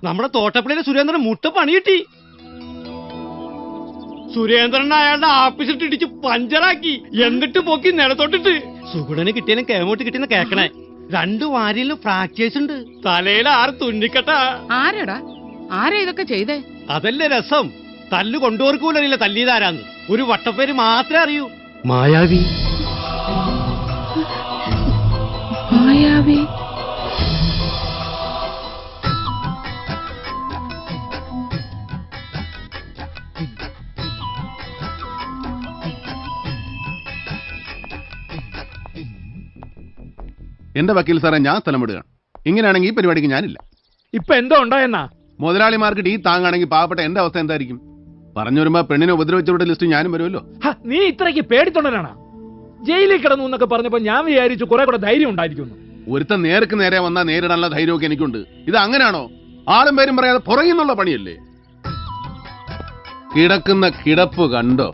നമ്മുടെ തോട്ടപ്പള്ളിയിലെ സുരേന്ദ്രൻ മുട്ട പണി കിട്ടി. സുരേന്ദ്രൻ അയാളുടെ ആഫീസിട്ട് ഇടിച്ച് പഞ്ചറാക്കി, എന്നിട്ട് പോക്കി നിലത്തോട്ടിട്ട്. സുഗുണന് കിട്ടിയാലും കേമോട്ട് കിട്ടിയെന്ന് കേക്കണേ. 2 വാരിയിലും ഫ്രാക്ചേഴ്സ് ഉണ്ട്. തലയിൽ 6 തുന്നിക്കട്ട. ആരാടാ ഇതൊക്കെ ചെയ്തേ? അതല്ലേ രസം. തല്ല് കൊണ്ടുപോർക്കൂലറിയില്ല തല്ലിയതാരാന്ന്. ഒരു വട്ടപ്പേര് മാത്രമേ അറിയൂ. മായാവി. മായാവി. എന്റെ വക്കീൽ സാറേ, ഞാൻ സ്ഥലമിടുകയാണ്. ഇങ്ങനെയാണെങ്കിൽ ഈ പരിപാടിക്ക് ഞാനില്ല. ഇപ്പൊ എന്തോ ഉണ്ടായെന്നാ? മുതലാളിമാർക്ക് ടീ താങ്ങാണെങ്കിൽ പാവപ്പെട്ട എന്റെ അവസ്ഥ എന്തായിരിക്കും? പറഞ്ഞു വരുമ്പോ പെണ്ണിനെ ഉപദ്രവിച്ചവരുടെ ലിസ്റ്റ് ഞാനും വരുമല്ലോ. നീ ഇത്രയ്ക്ക് പേടിത്തൊണ്ടനാണ്. ജയിലിൽ കിടന്നു എന്നൊക്കെ പറഞ്ഞപ്പോ ഞാൻ വിചാരിച്ചു കുറെ കൂടെ ധൈര്യം ഉണ്ടായിരിക്കുന്നു. ഒരുത്തൻ നേർക്ക് നേരെ വന്നാൽ നേരിടാനുള്ള ധൈര്യമൊക്കെ എനിക്കുണ്ട്. ഇത് അങ്ങനെയാണോ? ആളും പേരും പറയാതെ പുറകിൽ നിന്നുള്ള പണിയല്ലേ? കിടക്കുന്ന കിടപ്പ് കണ്ടോ?